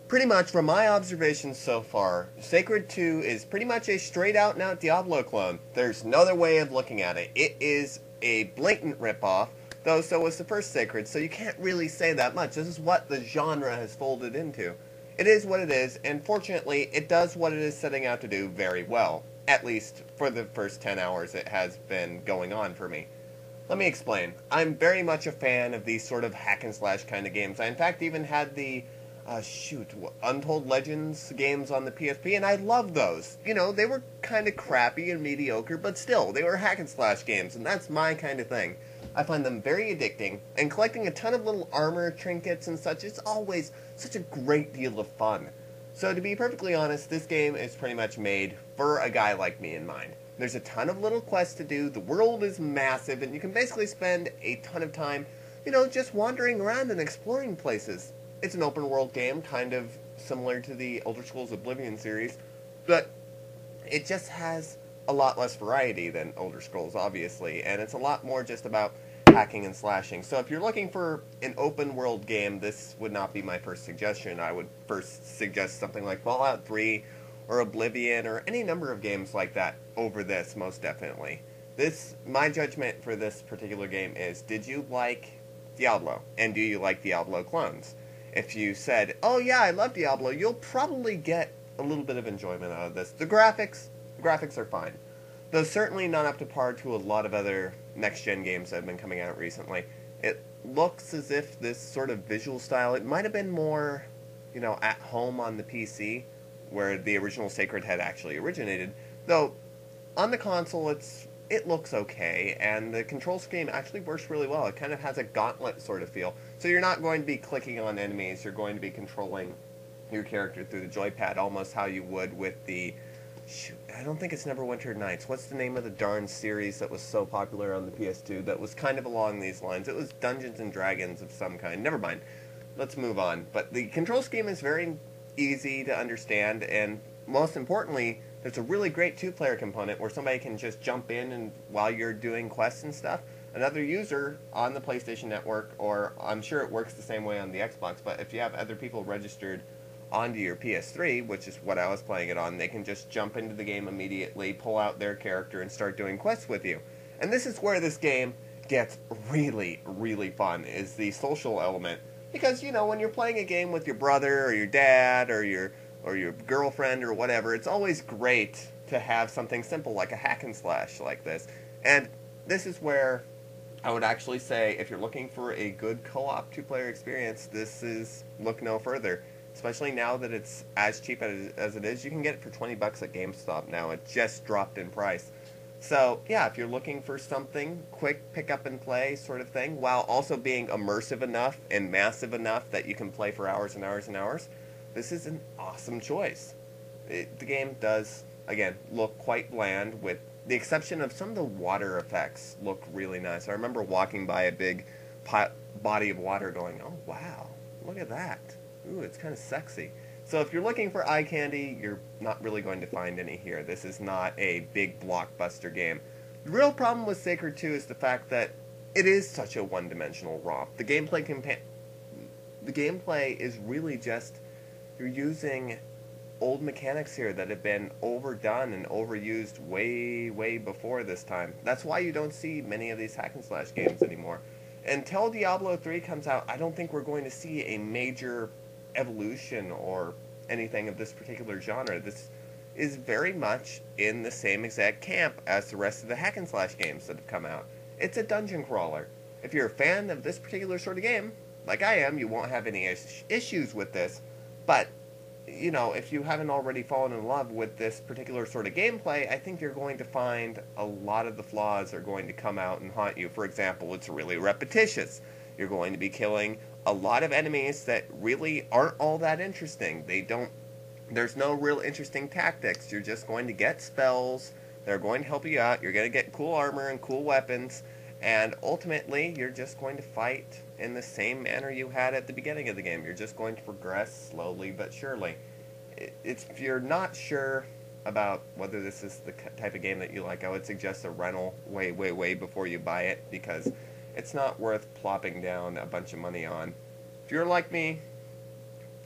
Pretty much, from my observations so far, Sacred 2 is pretty much a straight out and out Diablo clone. There's no other way of looking at it. It is a blatant ripoff, though so was the first Sacred, so you can't really say that much. This is what the genre has folded into. It is what it is, and fortunately, it does what it is setting out to do very well. At least for the first 10 hours it has been going on for me. Let me explain. I'm very much a fan of these sort of hack and slash kind of games. I in fact even had the Untold Legends games on the PSP, and I love those. You know, they were kind of crappy and mediocre, but still, they were hack and slash games, and that's my kind of thing. I find them very addicting, and collecting a ton of little armor, trinkets, and such is always such a great deal of fun. So to be perfectly honest, this game is pretty much made for a guy like me in mind. There's a ton of little quests to do, the world is massive, and you can basically spend a ton of time, just wandering around and exploring places. It's an open world game, kind of similar to the Elder Scrolls Oblivion series, but it just has a lot less variety than Elder Scrolls, obviously, and it's a lot more just about hacking and slashing. So if you're looking for an open world game, this would not be my first suggestion. I would first suggest something like Fallout 3 or Oblivion or any number of games like that over this, most definitely. My judgment for this particular game is, did you like Diablo? And do you like Diablo clones? If you said, oh yeah, I love Diablo, you'll probably get a little bit of enjoyment out of this. The graphics are fine. Though certainly not up to par to a lot of other next-gen games that have been coming out recently. It looks as if this sort of visual style, it might have been more, at home on the PC, where the original Sacred had actually originated. Though, on the console, it looks okay, and the control scheme actually works really well. It kind of has a gauntlet sort of feel. So you're not going to be clicking on enemies, you're going to be controlling your character through the joypad, almost how you would with the... Shoot, I don't think it's Neverwinter Nights. What's the name of the darn series that was so popular on the PS2 that was kind of along these lines? It was Dungeons and Dragons of some kind. Never mind. Let's move on. But the control scheme is very easy to understand, and most importantly, there's a really great two-player component where somebody can just jump in and while you're doing quests and stuff, another user on the PlayStation Network, or I'm sure it works the same way on the Xbox, but if you have other people registered onto your PS3, which is what I was playing it on, they can just jump into the game immediately, pull out their character, and start doing quests with you. And this is where this game gets really, really fun, is the social element. Because, when you're playing a game with your brother, or your dad, or your girlfriend, or whatever, it's always great to have something simple like a hack and slash like this. And this is where I would actually say, if you're looking for a good co-op two-player experience, look no further. Especially now that it's as cheap as it is. You can get it for $20 at GameStop now. It just dropped in price. So, yeah, if you're looking for something quick, pick up and play sort of thing, while also being immersive enough and massive enough that you can play for hours and hours and hours, this is an awesome choice. The game does, again, look quite bland, with the exception of some of the water effects look really nice. I remember walking by a big body of water going, oh, wow, look at that. Ooh, it's kind of sexy. So if you're looking for eye candy, you're not really going to find any here. This is not a big blockbuster game. The real problem with Sacred 2 is the fact that it is such a one-dimensional romp. The gameplay is really just, you're using old mechanics here that have been overdone and overused way, way before this time. That's why you don't see many of these hack and slash games anymore. Until Diablo 3 comes out, I don't think we're going to see a major evolution or anything of this particular genre. This is very much in the same exact camp as the rest of the hack and slash games that have come out. It's a dungeon crawler. If you're a fan of this particular sort of game, like I am, you won't have any issues with this. But, if you haven't already fallen in love with this particular sort of gameplay, I think you're going to find a lot of the flaws are going to come out and haunt you. For example, it's really repetitious. You're going to be killing a lot of enemies that really aren't all that interesting. There's no real interesting tactics. You're just going to get spells. They're going to help you out. You're going to get cool armor and cool weapons. And ultimately, you're just going to fight in the same manner you had at the beginning of the game. You're just going to progress slowly but surely. If you're not sure about whether this is the type of game that you like, I would suggest a rental way, way, way before you buy it, because it's not worth plopping down a bunch of money on. If you're like me,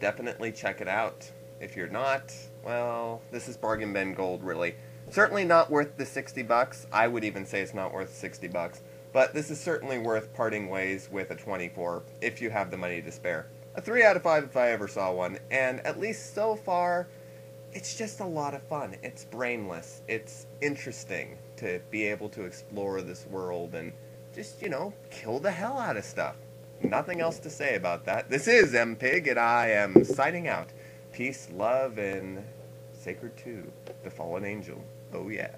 definitely check it out. If you're not, well, this is bargain bin gold, really. Certainly not worth the $60. I would even say it's not worth $60. But this is certainly worth parting ways with a 24 if you have the money to spare. A 3 out of 5 if I ever saw one, and at least so far, it's just a lot of fun. It's brainless. It's interesting to be able to explore this world and just, kill the hell out of stuff. Nothing else to say about that. This is MPig, and I am signing out. Peace, love, and Sacred 2, the Fallen Angel. Oh yeah.